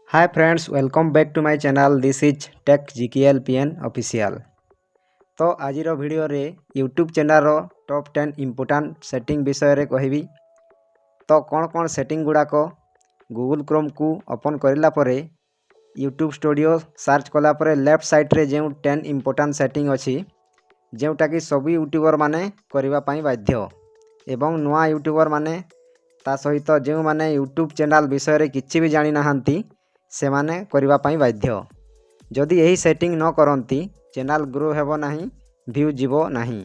Hi friends, welcome back to my channel. This is Tech GKL PN Official. तो आज video रे YouTube channel top 10 important setting विषय रे कहबी। तो कौन कौन सेटिंग गुड़ाक गूगल क्रोम को ओपन करला परे यूट्यूब स्टूडियो सर्च कला परे लेफ्ट साइड रे जो 10 इम्पोर्टेंट सेटिंग अच्छी जोटा कि सब यूट्यूबर माने करबा पई बाध्य एवं नुआ यूट्यूबर माने ता सहित जो माने यूट्यूब चैनल विषय रे किछि भी जानि नाहंती से माने करबा पई बाध्य। जदि यही सेटिंग न करंती चैनल ग्रो हेबो नाही, व्यू जीवो नाही।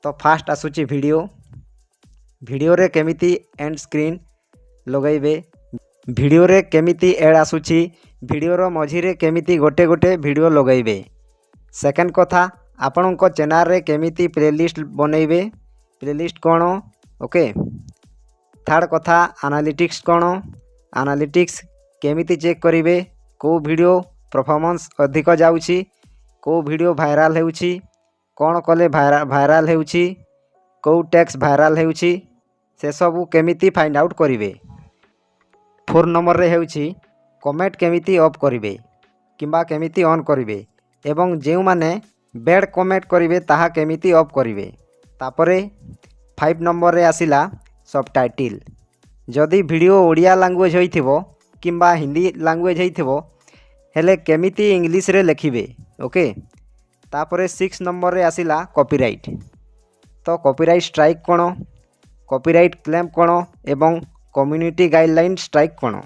तो फास्ट आसुची वीडियो रे केमिति एंड स्क्रीन लगैबे, वीडियो रे केमिति एड आसुची, वीडियो रो मझी रे केमिति गोटे गोटे वीडियो लगैबे। सेकंड कथा आपनको चैनल रे केमिति प्लेलिस्ट बनैबे, प्लेलिस्ट कोन ओके। थर्ड कथा एनालिटिक्स कोन, एनालिटिक्स केमिति चेक करिवे, को वीडियो परफॉर्मेंस अधिक जाउची, को वीडियो वायरल हेउची, कोन कले वायरल हेउची, को टेक्स्ट वायरल हेउची, से सब केमिति फाइंड आउट करिवे। 4 नंबर रे हेउची कमेंट केमिति ऑफ करिवे किंबा केमिति ऑन करिवे एवं जेउ माने बैड कमेंट करिवे ताहा केमिति ऑफ करिवे। तापरे 5 नंबर रे आसिला सबटाइटल। जदि वीडियो ओडिया लैंग्वेज होइथिबो किंबा हिंदी लैंग्वेज होइथिबो हेले केमिति इंग्लिश रे लिखिबे ओके। तापरे 6 नंबर रे आसिला कॉपीराइट। तो कॉपीराइट स्ट्राइक कोन, कॉपीराइट क्लेम कोन एवं कम्युनिटी गाइडलाइन स्ट्राइक कोन।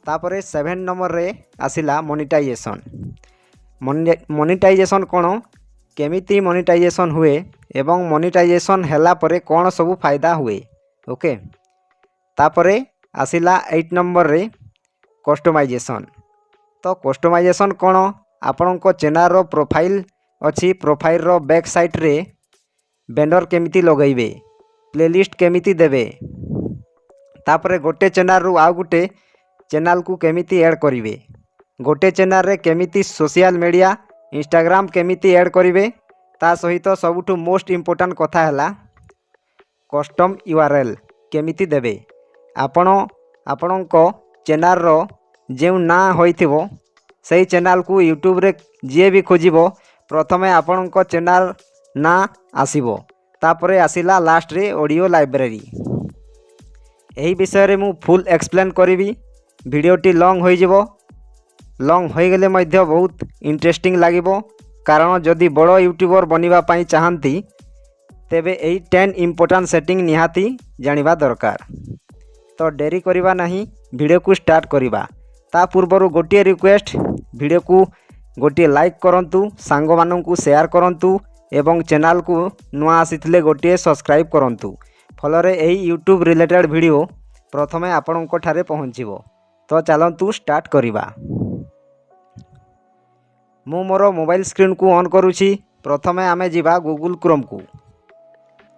तापरे 7 नंबर रे आसिला मोनेटाइजेशन। मोनेटाइजेशन कोन, केमिति मोनेटाइजेशन हुए एवं मोनेटाइजेशन हैला परे कोन सब फायदा हुए ओके। तापरे आसिला 8 नंबर रे कस्टमाइजेशन। तो कस्टमाइजेशन कोन, आपनको चैनल रो प्रोफाइल अच्छी, प्रोफाइल रो बैक साइड रे बैनर केमिति लगैबे, प्लेलिस्ट केमिति देबे। तापरे गोटे चैनल रो आ गोटे चैनल को केमिति ऐड करिवे, गोटे चैनल रे केमिति सोशल मीडिया इंस्टाग्राम केमिति ऐड करिवे। ता सहित सबुठु मोस्ट इम्पोर्टेंट कथा हैला कस्टम यूआरएल केमिति देबे। आपणको चैनल रो जो ना होइथिबो सही चैनल को यूट्यूब रे जे भी खोजिबो प्रथमे आपणको चैनल ना आसीबो। तापरे आसिला लास्ट रे ऑडियो लाइब्रेरी। एही विषय रे मु फुल एक्सप्लेन करिवि। वीडियोटी लॉन्ग होई जिवो, लॉन्ग होई गेले मध्य बहुत इंटरेस्टिंग लागिबो, कारण जदि बड़ यूट्यूबर बनिबा पई चाहंती तेबे एही 10 इम्पोर्टेंट सेटिंग निहाती जानिबा दरकार। तो डेरी करिबा नहीं, वीडियो को स्टार्ट करिबा। ता पूर्वरु गोटे रिक्वेस्ट, वीडियो को गोटे लाइक करंतु, सांग माननकु शेयर करंतु एवं चैनल को नुआ आसीथिले गोटे सब्सक्राइब करंतु। फलरे एही यूट्यूब रिलेटेड वीडियो प्रथमे आपनको ठारे पहुँचिबो। तो चलंतु स्टार्ट करिबा। मु मोर मोबाइल स्क्रीन को ऑन करूची। प्रथमे आमे जिबा गूगल क्रोम को।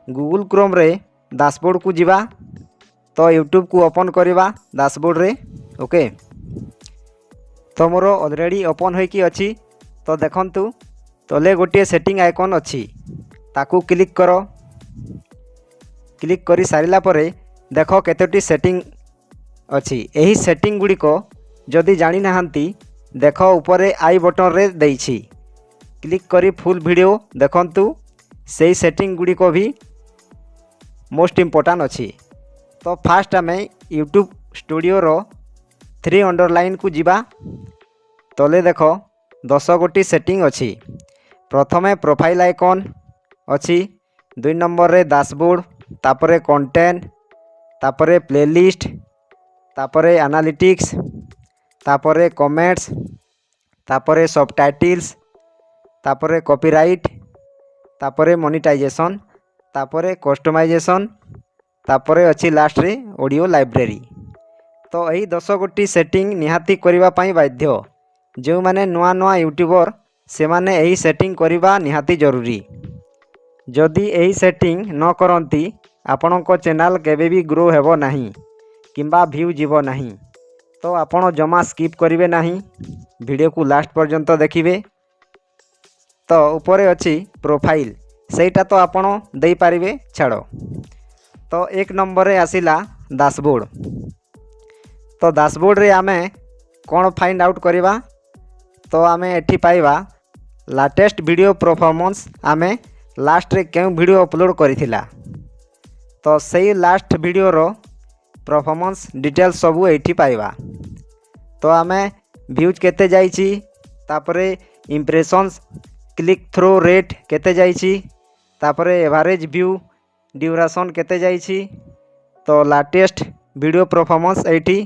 गूगल क्रोम रे डैशबोर्ड को जिबा। तो यूट्यूब को ओपन करिबा डैशबोर्ड रे ओके। तो मोर ऑलरेडी ओपन होई कि अछि। तो देखंतु तले गोटे सेटिंग आइकन अछि, ताकू क्लिक करो। क्लिक करी सारिला परे देखो केतोटी सेटिंग अछि। एही सेटिंग गुडी को जदि जानि नाहंती देखो ऊपर आई बटन रे देइछि। क्लिक करी फुल वीडियो देखंतु। सेही सेटिंग गुडी को भी मोस्ट इम्पोर्टेंट अछि। तो फास्ट आमे यूट्यूब स्टूडियो रो 3 अंडरलाइन को जिबा। तले देखो 10 गोटी सेटिंग अछि। प्रथमे प्रोफाइल आइकन अछि, 2 नंबर रे डैशबोर्ड, तापरे कंटेंट, तापरे प्लेलिस्ट, तापरे एनालिटिक्स, तापरे कमेंट्स, तापरे सबटाइटल्स, तापरे कॉपीराइट, तापरे मोनेटाइजेशन, तापरे कस्टमाइजेशन, तापरे अच्छी लास्ट रे ऑडियो लाइब्रेरी। तो यही 10 गोटी सेटिंग निहाती करिबा पई बाध्य। जो माने नुआ नुआ यूट्यूबर से माने यही सेटिंग करिबा निहाती जरूरी। जदि यही सेटिंग न करंती आपणको चैनल केबे भी ग्रो हेबो नाही किंबा व्यू जीवो नाही। तो आपण जमा स्किप करिवे नाही, वीडियो को लास्ट पर्यंत देखिबे। तो ऊपर अच्छी प्रोफाइल सेटा तो आपण देई पारिबे छाड़ो। तो 1 नंबर रे आसिला डैशबोर्ड। तो डैशबोर्ड रे आमे कौन फाइंड आउट करवा तो आम एठी पाइबा लाटेस्ट वीडियो परफॉर्मेंस आम लास्ट रे क्यों वीडियो अपलोड करिथिला तो सही लास्ट वीडियो रो परफॉर्मेंस डिटेल्स सबू एठी पाइबा। तो आम व्यूज केते जाइछि तापरे इंप्रेशंस क्लिक थ्रू रेट केते जाइछि तापरे एवरेज व्यू ड्यूरेशन केते जाइछि तो लाटेस्ट वीडियो परफॉर्मेंस एठी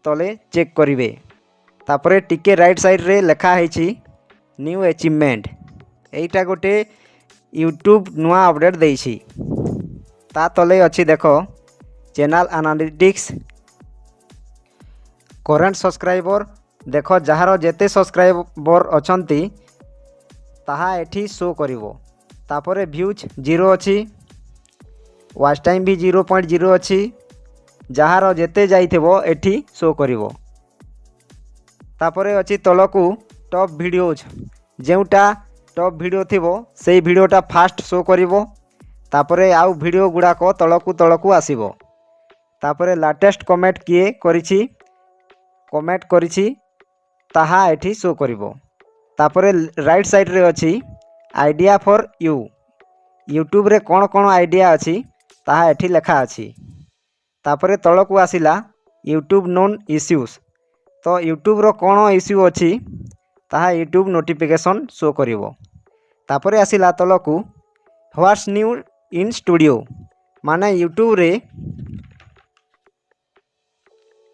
तले चेक करिवे। तापरे टिके राइट साइड रे लिखा है न्यू अचीवमेंट एटा गोटे यूट्यूब नुआ अपडेट देछि ता तले अच्छी देख चैनल एनालिटिक्स करेंट सब्सक्राइबर देख जार जेते सब्सक्राइबर अछंती ताहा एठी शो करिवो। तापरे व्यूज 0 अच्छी वाच टाइम भी 0.0 अच्छी जार जेते जाइथिबो एठी शो करिवो। तापरे अच्छी तलकू टॉप वीडियोज जेउटा टॉप वीडियो थिबो सेई वीडियोटा फास्ट शो करिवो। तापरे आउ वीडियो गुड़ाक तलकू आसीबो। तापरे लाटेस्ट कमेंट किए करिछि कमेंट करिछि ताहा एठी शो करिवो। तापरे राइट साइड रे अछि आइडिया फॉर यू यूट्यूब रे कोन कोन आइडिया अछि ताहा एठी लेखा अछि। तापरे तलकू आसिला यूट्यूब नोन इश्यूज तो यूट्यूब रो कोन इश्यू अछि ताहा यूट्यूब नोटिफिकेशन शो करिवो। तापरे आसिला तलकू व्हाट्स न्यू इन स्टूडियो माने यूट्यूब रे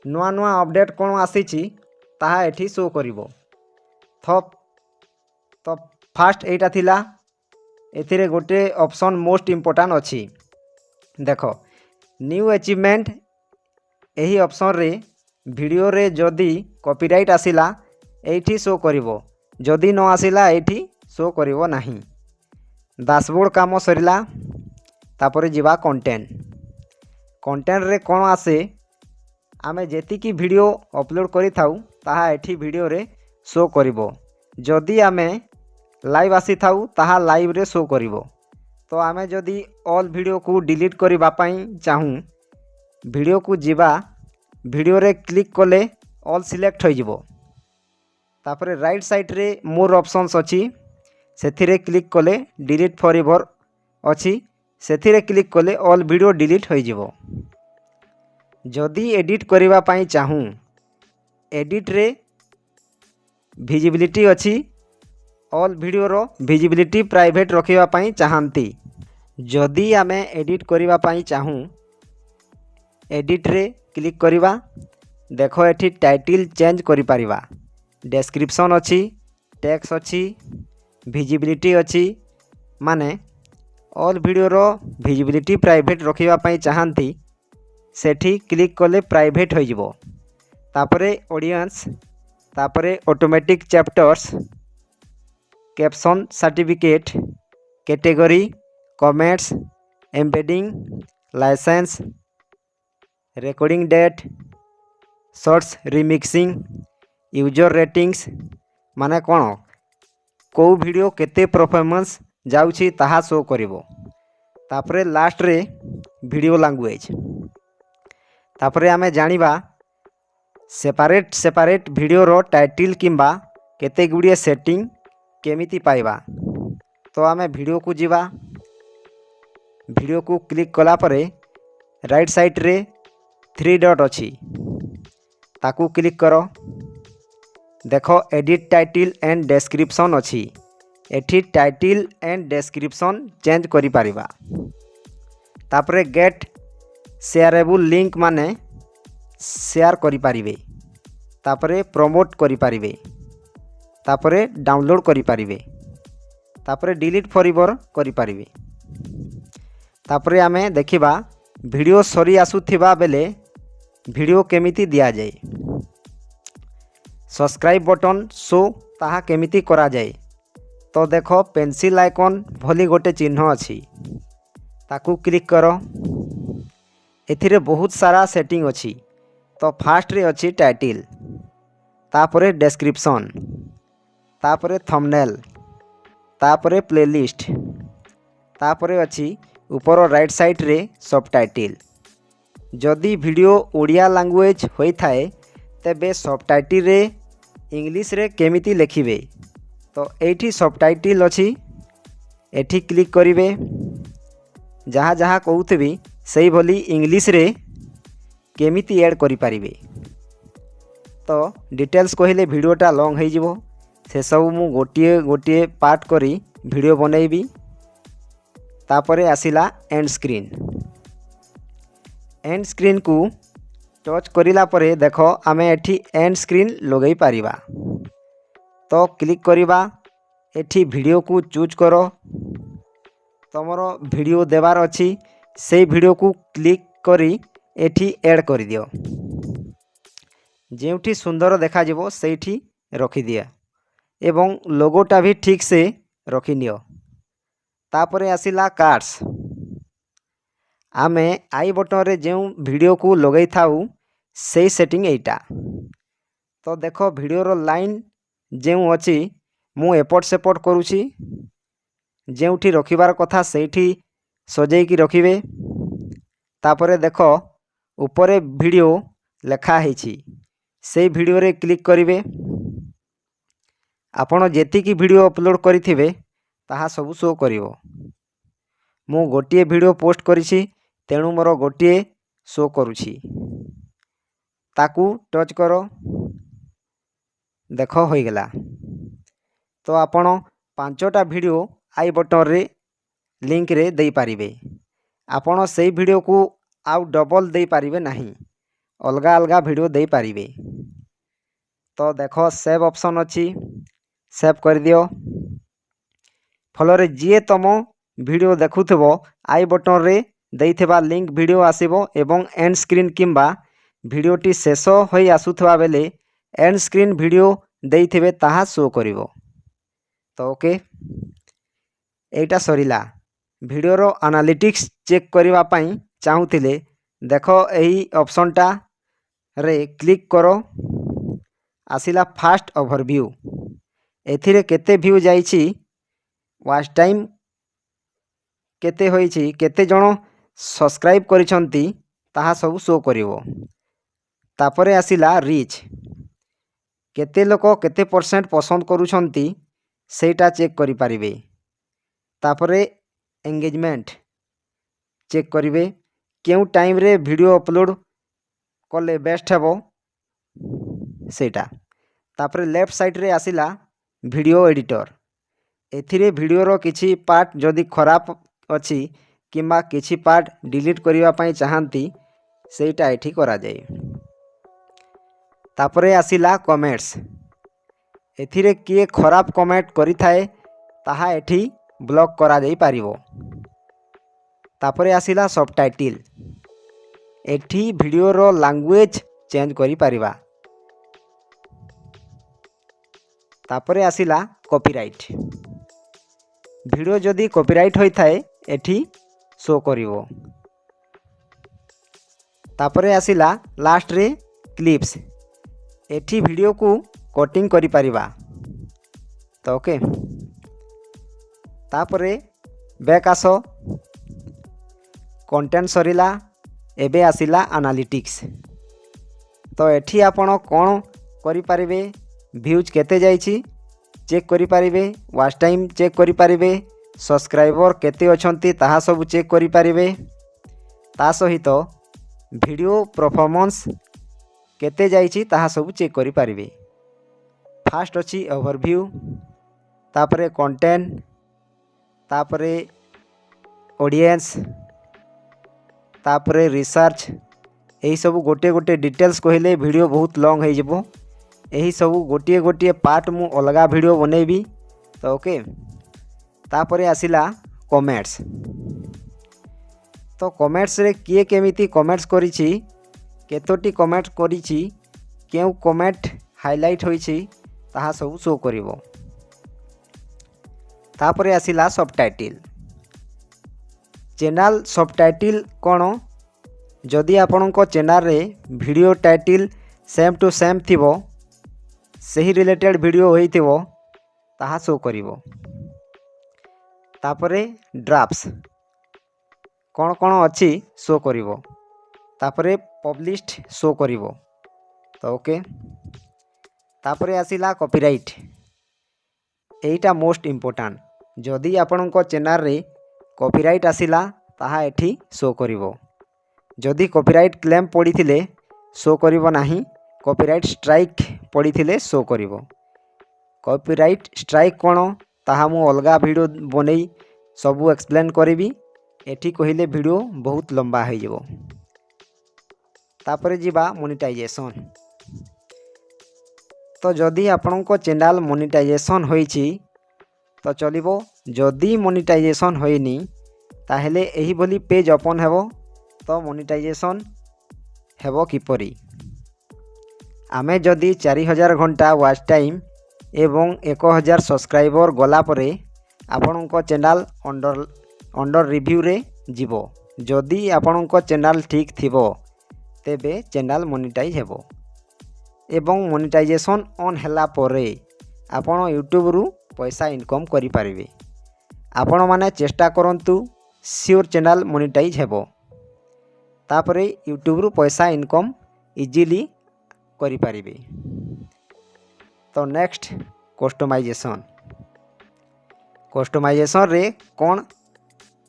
नुआ नुआ अपडेट कोन आसीछि ताहा एठी शो करिवो। थप तो फास्ट एटा थिला एथिरे गोटे ऑप्शन मोस्ट इम्पोर्टेंट अछि देख न्यू अचीवमेंट एही ऑप्शन रे वीडियो रे जदी कॉपीराइट आसिला एठी शो करिवो जदी न आसिला एठी शो करिवो नाही। डैशबोर्ड काम सरिला तापरे जिबा कंटेंट रे कोन आसे आमे जेति की वीडियो अपलोड करि थाउ ताहा एठी वीडियो रे शो करिवो। जदी आमे लाइव आसी थाउ ताहा लाइव रे शो करिवो। तो आमे जदी ऑल वीडियो को डिलीट करबा पई चाहूँ वीडियो को जिबा वीडियो रे क्लिक कले ऑल सिलेक्ट हो जिवो। तापरे राइट साइड रे मोर ऑप्शंस अछि सेथिरे क्लिक कले डिलीट फॉरएवर अछि सेथिरे क्लिक कले ऑल वीडियो डिलीट हो जिवो। जदी एडिट करबा पई चाहूँ एडिट रे विजिबिलिटी अछि ऑल वीडियो रो विजिबिलिटी प्राइवेट रखिबा पई चाहंती जदी आमे एडिट करबा पई चाहूँ एडिट रे क्लिक करिवा देख एठी टाइटल चेंज करि परिबा डिस्क्रिप्शन अछि टेक्स्ट अछि विजिबिलिटी अछि माने ऑल वीडियो रो विजिबिलिटी प्राइवेट रखिबा पई चाहंती सेठी क्लिक कले प्राइवेट हो जिवो। तापरे ऑडियंस तापरे automatic chapters caption certificate category comments embedding licence recording date shorts remixing user ratings माने कौन को वीडियो केते परफॉर्मेंस जाउछि ताहा शो करिवो। तापरे लास्ट रे वीडियो लैंग्वेज तापरे आमे जानिबा सेपरेट वीडियो रो टाइटल किंबा केते गुड़िए सेटिंग केमिति पाइबा। तो आमे वीडियो को जिबा वीडियो को क्लिक कला परे राइट साइड रे 3 डॉट अछि ताकू क्लिक करो देख एडिट टाइटल एंड डिस्क्रिप्शन अछि एठी टाइटल एंड डिस्क्रिप्शन चेंज करि परिबा। तापरे गेट शेयरेबल लिंक माने शेयर करि परिबे तापरे प्रमोट करि परिबे तापरे डाउनलोड करि परिबे तापरे डिलीट फॉरएवर करि परिबे। तापरे आमे देखिबा वीडियो सरी आसुथिबा बेले वीडियो केमिति दिया जाए सब्सक्राइब बटन शो ताहा केमिति करा जाए। तो देख पेंसिल आइकन भली गोटे चिन्ह अछि ताकू क्लिक करो एथिरे बहुत सारा सेटिंग अछि। तो फास्ट रे अछि टाइटल तापरे डिस्क्रिप्शन तापरे थंबनेल तापरे प्लेलिस्ट तापरे अछि ऊपर राइट साइड रे सबटाइटल जदि वीडियो ओडिया लैंग्वेज होई थाए तेबे सबटाइटल रे इंग्लिश रे केमिति लिखिबे। तो एठी सबटाइटल अछि, एठी क्लिक करिवे। जहाँ जहाँ कहूथबी सही भली इंग्लिश रे केमिति ऐड करि पारिबे। तो डिटेल्स कहले वीडियोटा लॉन्ग हो जिवो, से सब मु गोटिए गोटिए पार्ट करी वीडियो बनैबी। तापरे आसिला एंड स्क्रीन। एंड स्क्रीन को टच करिला परे देखो आमे एठी एंड स्क्रीन लगै पारिबा। तो क्लिक करिबा, एठी वीडियो को चूज करो। तमरो वीडियो देवार अछि, से वीडियो को क्लिक करी एठी ऐड कर दियो। जेउठी सुंदर देखा जिवो सेठी रखी दिया एवं लोगोटा भी ठीक से रखी नियो। तापरे आसिला कार्ड्स। आमे आई बटन रे जो वीडियो को लगै थाउ से सेटिंग एटा। तो देखो वीडियो रो लाइन जो अछि मु एपट सेपट करूची। जेउठी रखिबार कथा सेठी सजै की रखिबे। तापरे देखो ऊपरे वीडियो लेखा हेछि, से वीडियो रे क्लिक करिवे। आपण जेतिकी वीडियो अपलोड करिथिबे ताहा सब शो करिवो। मु गोटिए वीडियो पोस्ट करिछि, तेणु मोर गोटिए शो करूछि। ताकू टच करो, देखो होई गेला। तो आपण 5टा वीडियो आई बटन रे लिंक रे दे पारिबे। आपण सेई वीडियो को आउ डबल दे पारिबे नहीं, अलगा अलगा वीडियो दे पारिबे। तो देखो सेव ऑप्शन अछि, सेव कर दियो। फलरे जी तुम वीडियो देखुथबो आई बटन रे देइथिबा लिंक वीडियो आसीबो एवं एंड स्क्रीन किंबा वीडियोटी शेष होई आसुथबा बेले एंड स्क्रीन वीडियो देइथिबे ताहा शो करिवो। तो ओके, एटा सरिला। वीडियो रो एनालिटिक्स चेक करिवा पई चाहुथिले देखो एही ऑप्शनटा रे क्लिक करो। आसिला फास्ट ओवरव्यू। एथिरे केते व्यू जाइछि, वाच टाइम केते होइछि, केते जण सब्सक्राइब करिसंती ताहा सब शो करिवो। तापरे आसिला रीच। केते लोक केते परसेंट पसंद करूछंती सेटा चेक करि पारिबे। तापरे एंगेजमेंट चेक करिवे, केउ टाइम रे वीडियो अपलोड कले बेस्ट हेबो सेटा। तापरे लेफ्ट साइड रे आसिला वीडियो एडिटर। एथिरे वीडियो रो किछि पार्ट जदि खराब अछि किंबा किछि पार्ट डिलीट करिवा पई चाहंती सेटा एठी करा जाय। तापरे आसिला कमेंट्स। एथिरे किए खराब कमेंट करि थाए ताहा एठी ब्लॉक करा जाई पारिबो। तापरे आसिला सबटाइटल। एठी वीडियो रो लैंग्वेज चेंज करि पारिबा। तापरे आसिला कॉपीराइट। वीडियो जदि कॉपीराइट होई थाए एठी शो करिवो। तापरे आसिला लास्ट रे क्लिप्स। एठी वीडियो को कटिंग करि पारिबा। तो ओके, तापरे बैक आसो। कंटेंट सरिला, एबे आसिला एनालिटिक्स। तो एठी आपण कोन करि पारिबे, व्यूज केते जाइछि चेक करि पारिबे, वाच टाइम चेक करि पारिबे, सब्सक्राइबर केते अछंती ताहा सब चेक करि पारिबे। ता सहित वीडियो परफॉर्मेंस केते जाइछि ताहा सब चेक करि पारिबे। फास्ट अछि ओवरव्यू, तापरे कंटेंट, तापरे ऑडियंस, तापरे रिसर्च। एही सब गोटे गोटे डिटेल्स कहले वीडियो बहुत लॉन्ग हो जिवो। एही सब गोटे गोटे पार्ट मु अलगा वीडियो बनेबी। तो ओके, तापरे आसिला कमेंट्स। तो कमेंट्स रे किए केमिति कमेंट्स करिछि, केतोटी कमेंट करिछि, केउ कमेंट हाइलाइट होइछि ताहा सब शो करिवो। तापरे आसिला सबटाइटल। चैनल सबटाइटल कोन, जदि आपणको चैनल रे video title same to same थिबो, सही रिलेटेड वीडियो होइथिबो ताहा शो करिवो। तापरे ड्राफ्ट्स कोन कोन अछि शो करिवो। तापरे पब्लिश्ड शो करिवो। तो ओके तापरे आसिला कॉपीराइट एटा मोस्ट इम्पोर्टेंट जदि आपणको चैनल रे कॉपीराइट आसिला ताहा एठी शो करिवो जदि कॉपीराइट क्लेम पड़ीथिले शो करिवो नाही कॉपीराइट स्ट्राइक पड़ीथिले शो करिवो कॉपीराइट स्ट्राइक कोन ताहा मु अलगा वीडियो बनै सबु एक्सप्लेन करिवि एठी कहिले वीडियो बहुत लंबा हो जिवो तापरे जीवा मोनेटाइजेशन तो जदि आपणको चैनल मोनेटाइजेशन होईची तो चलिबो जदि मोनेटाइजेशन होइनी ताहेले एही बोली पेज ओपन हेबो तो मोनेटाइजेशन हेबो किपरि आमे जदि 4000 घंटा वॉच टाइम एवं 1000 सब्सक्राइबर गला परे आपणको चैनल अंडर रिव्यू रे जीवो जदि आपणको चैनल ठीक थिबो तेबे चैनल मोनेटाइज हेबो एवं मोनेटाइजेशन ऑन हैला परे आपण यूट्यूब रु पैसा इनकम करि पारिबे आपण माने चेष्टा करंतु श्योर चैनल मोनेटाइज हेबो तापरे यूट्यूब रु पैसा इनकम इजीली करि पारिबे तो नेक्स्ट कस्टमाइजेशन रे कोन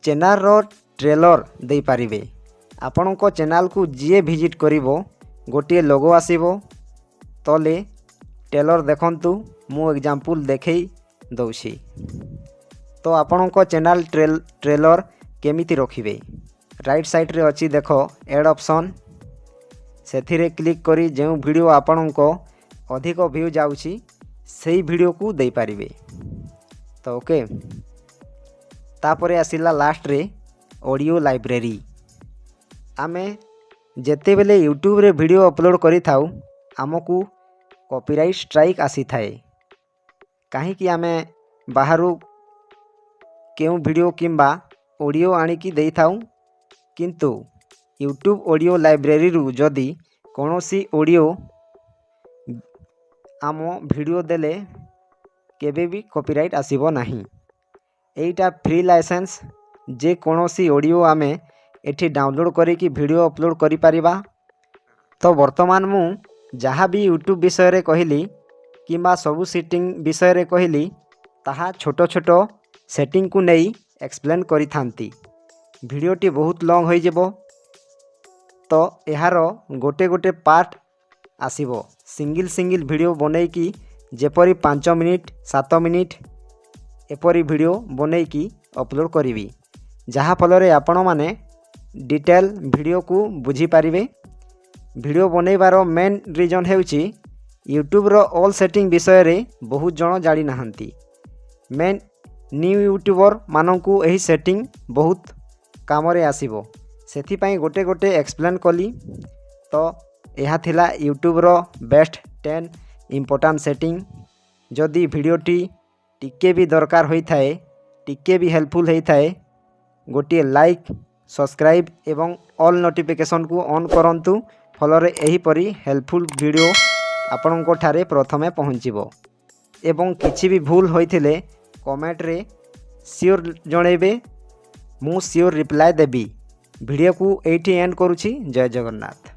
चैनल रो ट्रेलर दे पारिबे आपणको चैनल को जी विजिट करिवो गोटे लोगो आसीबो तले ट्रेलर देखंतु मु एग्जांपल देखै दउछि तो आपणको चैनल ट्रेलर केमिति रखिबे राइट साइड रे अछि देखो ऐड ऑप्शन सेथिरे क्लिक करी जे वीडियो आपणको अधिक व्यू जाउछि सेही वीडियो को दे पारिबे तो ओके तापरे आसिला लास्ट रे ऑडियो लाइब्रेरी आमे जेते बेले यूट्यूब रे वीडियो अपलोड करि थाउ आमको कॉपीराइट स्ट्राइक आसी थाए कहीं कि आमे बाहरु केउ वीडियो किंबा ऑडियो आनी की देई थाउ किंतु यूट्यूब ऑडियो लाइब्रेरी रु जदि कोनोसी ऑडियो आम वीडियो देले केबे भी कॉपीराइट आसीबो नाही एटा फ्री लाइसेंस जे कोनोसी ऑडियो आमे एठी डाउनलोड करी कि वीडियो अपलोड करि परिबा तो वर्तमान मु जहाँ भी यूट्यूब विषय रे कहली किंबा सबु सेटिंग विषय रे कहली ताहा छोटो छोटो सेटिंग को नहीं एक्सप्लेन करि थांती वीडियोटी बहुत लॉन्ग हो जेबो तो यार गोटे गोटे पार्ट आसीबो सिंगल वीडियो बनै कि जेपरी 5 मिनिट 7 मिनिट एपरी वीडियो बनै कि अपलोड करिवि जहाँ फल रे आपण माने डिटेल वीडियो को बुझी पारिबे वीडियो बनैबार मेन रीजन हेउची यूट्यूब रो ऑल सेटिंग विषय रे बहुत जन जानि नाहंती मेन न्यू यूट्यूबर मानंकु एही सेटिंग बहुत काम रे आसीबो सेथि पई गोटे गोटे एक्सप्लेन कली तो यह थिला यूट्यूब रो बेस्ट 10 इम्पोर्टेंट सेटिंग जदि वीडियोटी टिके भी दरकार होई थाए टिके भी हेल्पफुल होई थाए गोटे लाइक सब्सक्राइब एवं ऑल नोटिफिकेशन को ऑन करंतु फलरे एही परी हेल्पफुल वीडियो आपणको ठारे प्रथमे पहुँचबो एवं किछि भी भूल होइथिले कमेंट रे श्योर जणेबे मु श्योर रिप्लाई देबी वीडियो को एठी एंड करूछि जय जगन्नाथ।